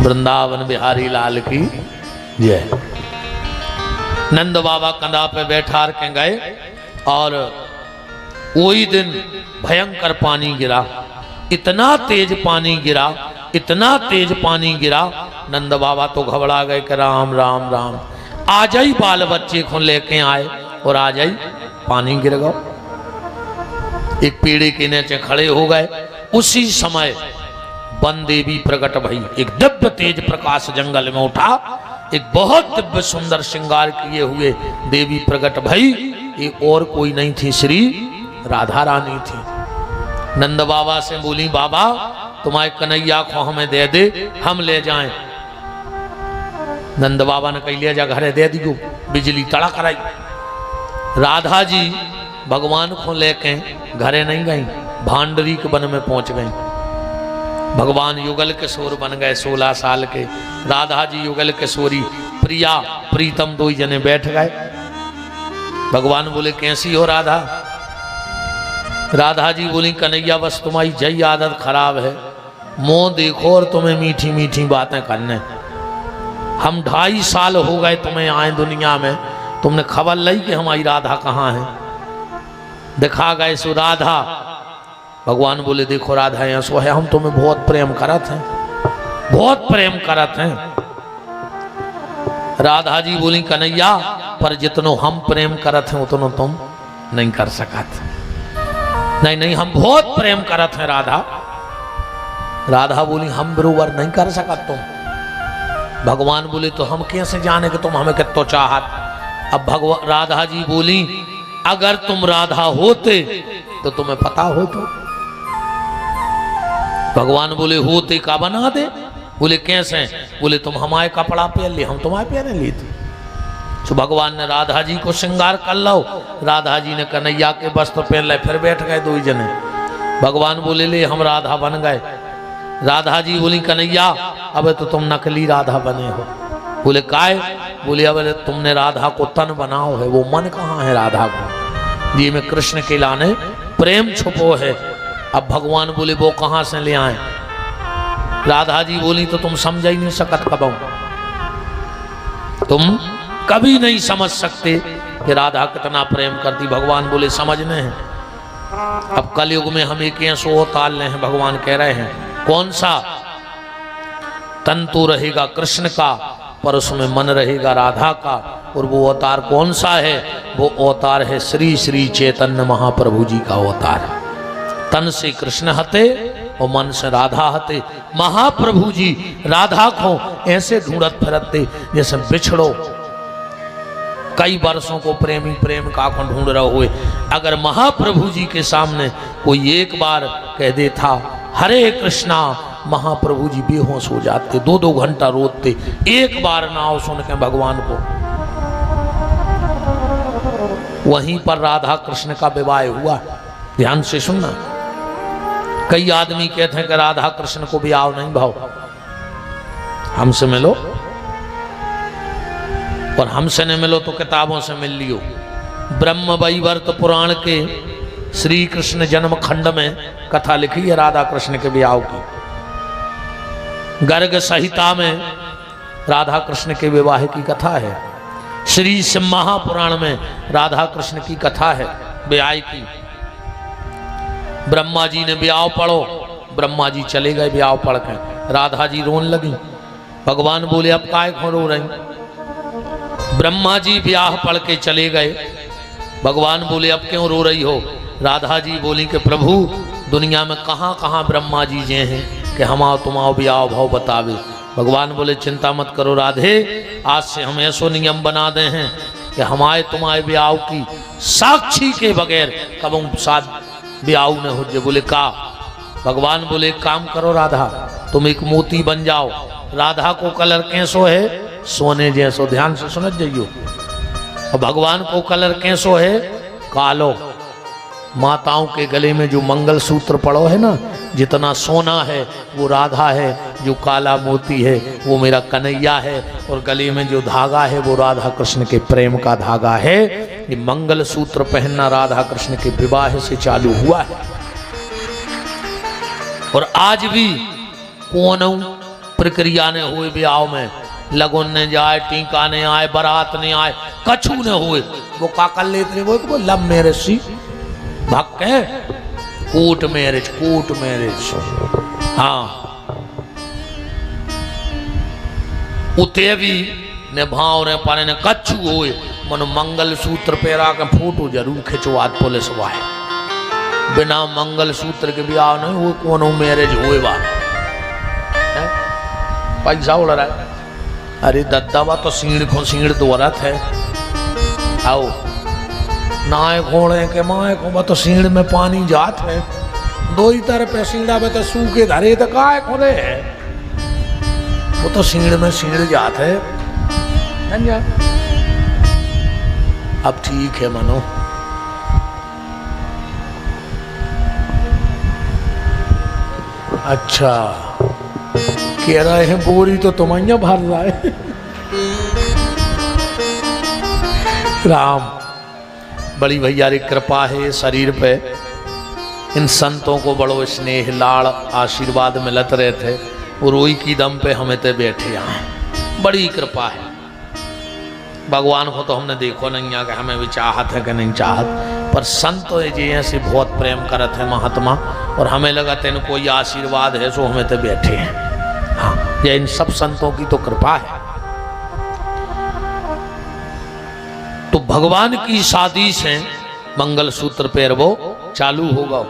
वृंदावन बिहारी लाल की जय। नंद बाबा कंधा पे बैठा के गए और वही दिन भयंकर पानी गिरा, इतना तेज पानी गिरा, इतना तेज पानी गिरा। नंद बाबा तो घबरा गए कि राम राम राम, आ जाई बाल बच्चे को लेके आए और आ जाई पानी गिर गया। एक पेड़ के नीचे खड़े हो गए। उसी समय वन देवी प्रकट भई, एक दिव्य तेज प्रकाश जंगल में उठा, एक बहुत दिव्य सुंदर श्रृंगार किए हुए देवी प्रकट भई। ये और कोई नहीं थी, श्री राधा रानी थी। नंद बाबा से बोली, बाबा तुम्हारे कन्हैया को हमें दे दे, हम ले जाएं। नंद बाबा ने कही ले जा घरे दे दियो। बिजली तड़क रही। राधा जी भगवान को लेके घरे नहीं गई, भांडरी के वन में पहुंच गई। भगवान युगल किशोर बन गए 16 साल के। राधा जी युगल किशोरी, प्रिया प्रीतम दो ही जने बैठ गए। भगवान बोले कैसी हो राधा? राधा जी बोली कन्हैया बस तुम्हारी जय आदत खराब है, मुंह देखो और तुम्हें मीठी मीठी बातें करने। हम 2.5 साल हो गए तुम्हें आए दुनिया में, तुमने खबर ली कि हमारी राधा कहाँ है? दिखा गए सो राधा। भगवान बोले देखो राधा यहाँ सो है, हम तुम्हें बहुत प्रेम करत हैं, बहुत प्रेम करत हैं। राधा जी बोली कन्हैया पर जितनो हम प्रेम करत हैं उतनो तुम नहीं कर सकत। नहीं नहीं हम बहुत प्रेम करत हैं राधा। राधा बोली हम बरोबर नहीं कर सकत तुम। भगवान बोले तो हम कैसे जाने कि तुम हमें कितो चाहत? अब भगवान राधा जी बोली अगर तुम राधा होते तो तुम्हें पता हो तो। भगवान बोले होते का बना दे? बोले कैसे? बोले तुम हमारे कपड़ा पहन लिए, हम तुम्हारे पहने लिए थे। तो भगवान ने राधा जी को श्रृंगार कर लो। राधा जी ने कन्हैया के वस्त्र पहन ले, फिर बैठ गए 2 जने। भगवान बोले ले हम राधा बन गए। राधा जी बोली कन्हैया अब तो तुम नकली राधा बने हो। बोले काय? बोले अब तुमने राधा को तन बनाओ है, वो मन कहाँ है राधा को? जी में कृष्ण के लाने प्रेम छुपो है। अब भगवान बोले वो कहाँ से ले आए? राधा जी बोली तो तुम समझ ही नहीं सकत कबो, तुम कभी नहीं समझ सकते कि राधा कितना प्रेम करती। भगवान बोले समझने हैं। अब कलयुग में हम एक सो ताल रहे हैं। भगवान कह रहे हैं कौन सा तन तो रहेगा कृष्ण का, पर उसमें मन रहेगा राधा का। और वो अवतार कौन सा है? वो अवतार है श्री श्री चैतन्य महाप्रभु जी का अवतार। तन से कृष्ण हते और मन से राधा हते। महाप्रभु जी राधा को ऐसे ढूंढत फिरते जैसे बिछड़ो कई वर्षों को प्रेमी प्रेम का ढूंढ रहे हुए। अगर महाप्रभु जी के सामने कोई एक बार कह देता हरे कृष्णा, महाप्रभु जी बेहोश हो जाते, 2-2 घंटा रोते। एक बार नाम सुन के भगवान को। वहीं पर राधा कृष्ण का विवाह हुआ। ध्यान से सुनना। कई आदमी कहते हैं कि राधा कृष्ण को ब्याह नहीं भाव, हमसे मिलो, और हमसे नहीं मिलो तो किताबों से मिल लियो। ब्रह्म वैवर्त पुराण के श्री कृष्ण जन्म खंड में कथा लिखी है राधा कृष्ण के ब्याह की। गर्ग संहिता में राधा कृष्ण के विवाह की कथा है। श्री सिम्हा पुराण में राधा कृष्ण की कथा है ब्याह की। ब्रह्मा जी ने ब्याह पढ़ो, ब्रह्मा जी चले गए ब्याह पढ़ के। राधा जी रोन लगी। भगवान बोले अब काय को रो रही? ब्रह्मा जी ब्याह पढ़ के चले गए। भगवान बोले अब क्यों रो रही हो? राधा जी बोली कि प्रभु दुनिया में कहाँ कहाँ ब्रह्मा जी जे हैं कि हमारा तुम्हारा ब्याह भाव बतावे। भगवान बोले चिंता मत करो राधे, आज से हम ऐसो नियम बना दे हैं कि हमारे तुम्हारे ब्याह की साक्षी के बगैर कब साथ ब्याह न हो जाए। बोले का? भगवान बोले एक काम करो राधा, तुम एक मोती बन जाओ। राधा को कलर कैसो है? सोने जैसो। ध्यान से सुन जाइयो। और भगवान को कलर कैसो है? कालो। माताओं के गले में जो मंगल सूत्र पड़ो है ना, जितना सोना है वो राधा है, जो काला मोती है वो मेरा कन्हैया है, और गले में जो धागा है वो राधा कृष्ण के प्रेम का धागा है। ये मंगल सूत्र पहनना राधा कृष्ण के विवाह से चालू हुआ है। और आज भी कौन प्रक्रिया ने हुए ब्याह में, लगन ने जाए, टीका ने आए, बारात ने आए, कछु ने हुए, वो का कर लेते वो लव मैरिज सी भक्त है, कोर्ट मैरिज, कोर्ट मैरिज। हाँ उते भी ने भाव ने पाने ने कछु हुए, मन मंगल सूत्र पेरा के फोटो जरूर खिंचवात पुलिस वाहे, बिना मंगल सूत्र के ब्याह नहीं हुए, कोनो मैरिज हुए बा पैसा उड़ रहा है। अरे दद्दा बा तो सीढ़ को सीढ़ दोरत है, आओ नाय घोड़े के माए को बा तो सीढ़ में पानी जात है, दो ही तरफ सीढ़ा में तो सूखे धरे तो काय खोले है, वो तो सीढ़ में सीढ़ जात है। अब ठीक है मनो, अच्छा कह रहे हैं बोरी तो तुम्हारा भर रहा है। राम बड़ी भैया री कृपा है शरीर पे, इन संतों को बड़ो स्नेह लाड़ आशीर्वाद मिलत रहे थे, वो रोई की दम पे हमें ते बैठे यहाँ, बड़ी कृपा है भगवान को। तो हमने देखो नहीं आ कि हमें भी चाहत है कि नहीं चाहत, पर संत जी ऐसे बहुत प्रेम करत है महात्मा, और हमें लगा तेन कोई आशीर्वाद है सो हमें तो बैठे हैं। हाँ ये इन सब संतों की तो कृपा है। तो भगवान की शादी से मंगल सूत्र पेरवो चालू होगा।